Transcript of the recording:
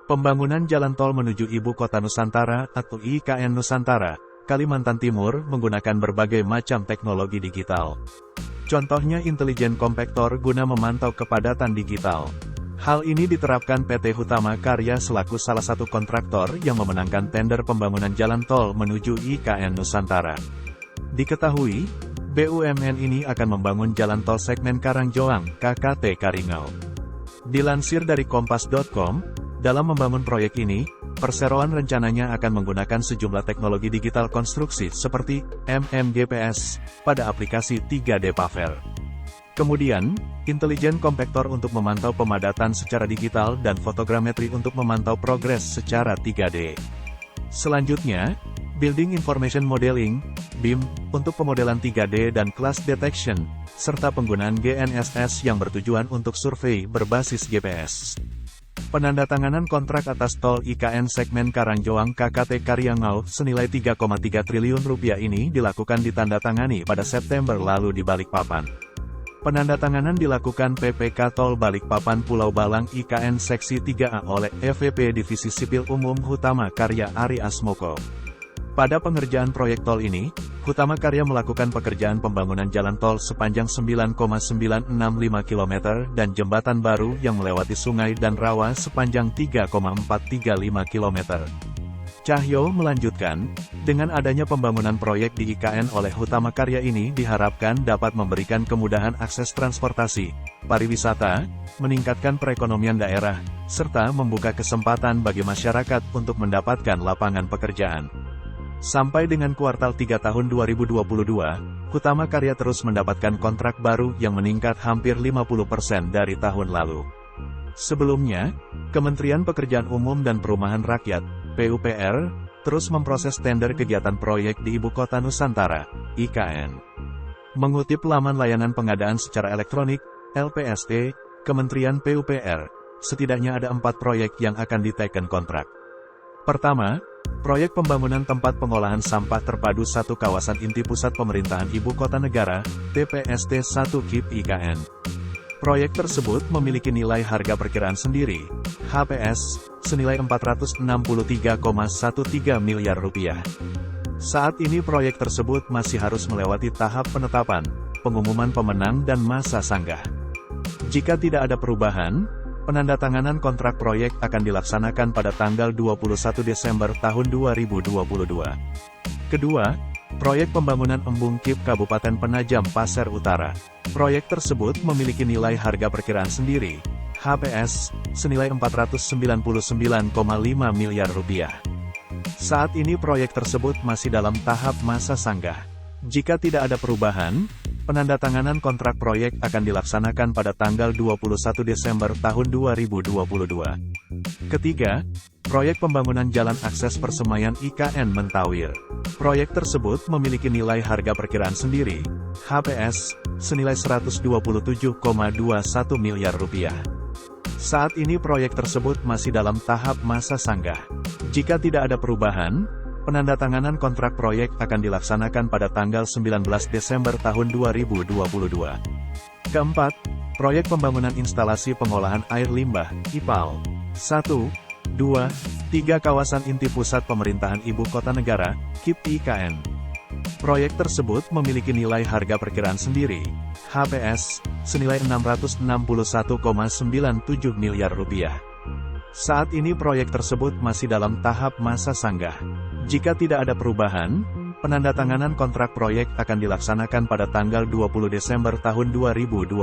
Pembangunan jalan tol menuju Ibu Kota Nusantara atau IKN Nusantara, Kalimantan Timur menggunakan berbagai macam teknologi digital. Contohnya intelijen kompaktor guna memantau kepadatan digital. Hal ini diterapkan PT Hutama Karya selaku salah satu kontraktor yang memenangkan tender pembangunan jalan tol menuju IKN Nusantara. Diketahui, BUMN ini akan membangun jalan tol segmen Karangjoang, KKT Karingau. Dilansir dari kompas.com, dalam membangun proyek ini, perseroan rencananya akan menggunakan sejumlah teknologi digital konstruksi seperti MMGPS pada aplikasi 3D Paver. Kemudian, intelijen kompaktor untuk memantau pemadatan secara digital dan fotogrametri untuk memantau progres secara 3D. Selanjutnya, Building Information Modeling, BIM, untuk pemodelan 3D dan Class Detection, serta penggunaan GNSS yang bertujuan untuk survei berbasis GPS. Penandatanganan kontrak atas tol IKN segmen Karangjoang KKT Karingau senilai 3,3 triliun rupiah ini dilakukan ditandatangani pada September lalu di Balikpapan. Penandatanganan dilakukan PPK Tol Balikpapan Pulau Balang IKN Seksi 3A oleh EVP Divisi Sipil Umum Hutama Karya Ari Asmoko. Pada pengerjaan proyek tol ini, Hutama Karya melakukan pekerjaan pembangunan jalan tol sepanjang 9,965 km dan jembatan baru yang melewati sungai dan rawa sepanjang 3,435 km. Cahyo melanjutkan, dengan adanya pembangunan proyek di IKN oleh Hutama Karya ini diharapkan dapat memberikan kemudahan akses transportasi, pariwisata, meningkatkan perekonomian daerah, serta membuka kesempatan bagi masyarakat untuk mendapatkan lapangan pekerjaan. Sampai dengan kuartal 3 tahun 2022, Hutama Karya terus mendapatkan kontrak baru yang meningkat hampir 50% dari tahun lalu. Sebelumnya, Kementerian Pekerjaan Umum dan Perumahan Rakyat, PUPR, terus memproses tender kegiatan proyek di Ibu Kota Nusantara, IKN. Mengutip laman layanan pengadaan secara elektronik, LPST, Kementerian PUPR, setidaknya ada 4 proyek yang akan diteken kontrak. Pertama, proyek pembangunan tempat pengolahan sampah terpadu satu kawasan inti pusat pemerintahan Ibu Kota Negara, TPST 1 KIP IKN. Proyek tersebut memiliki nilai harga perkiraan sendiri, HPS, senilai 463,13 miliar rupiah. Saat ini proyek tersebut masih harus melewati tahap penetapan, pengumuman pemenang dan masa sanggah. Jika tidak ada perubahan, penandatanganan kontrak proyek akan dilaksanakan pada tanggal 21 Desember tahun 2022. Kedua, proyek pembangunan Embung KIP Kabupaten Penajam Pasir Utara. Proyek tersebut memiliki nilai harga perkiraan sendiri, HPS, senilai 499,5 miliar rupiah. Saat ini proyek tersebut masih dalam tahap masa sanggah. Jika tidak ada perubahan, penandatanganan kontrak proyek akan dilaksanakan pada tanggal 21 Desember tahun 2022. Ketiga, proyek pembangunan jalan akses persemaian IKN Mentawir. Proyek tersebut memiliki nilai harga perkiraan sendiri, HPS, senilai 127,21 miliar rupiah. Saat ini proyek tersebut masih dalam tahap masa sanggah. Jika tidak ada perubahan, penandatanganan kontrak proyek akan dilaksanakan pada tanggal 19 Desember tahun 2022. Keempat, proyek pembangunan instalasi pengolahan air limbah, IPAL. 1, 2, 3 kawasan inti pusat pemerintahan Ibu Kota Negara, KIP IKN. Proyek tersebut memiliki nilai harga perkiraan sendiri, HPS, senilai 661,97 miliar rupiah. Saat ini proyek tersebut masih dalam tahap masa sanggah. Jika tidak ada perubahan, penandatanganan kontrak proyek akan dilaksanakan pada tanggal 20 Desember tahun 2022.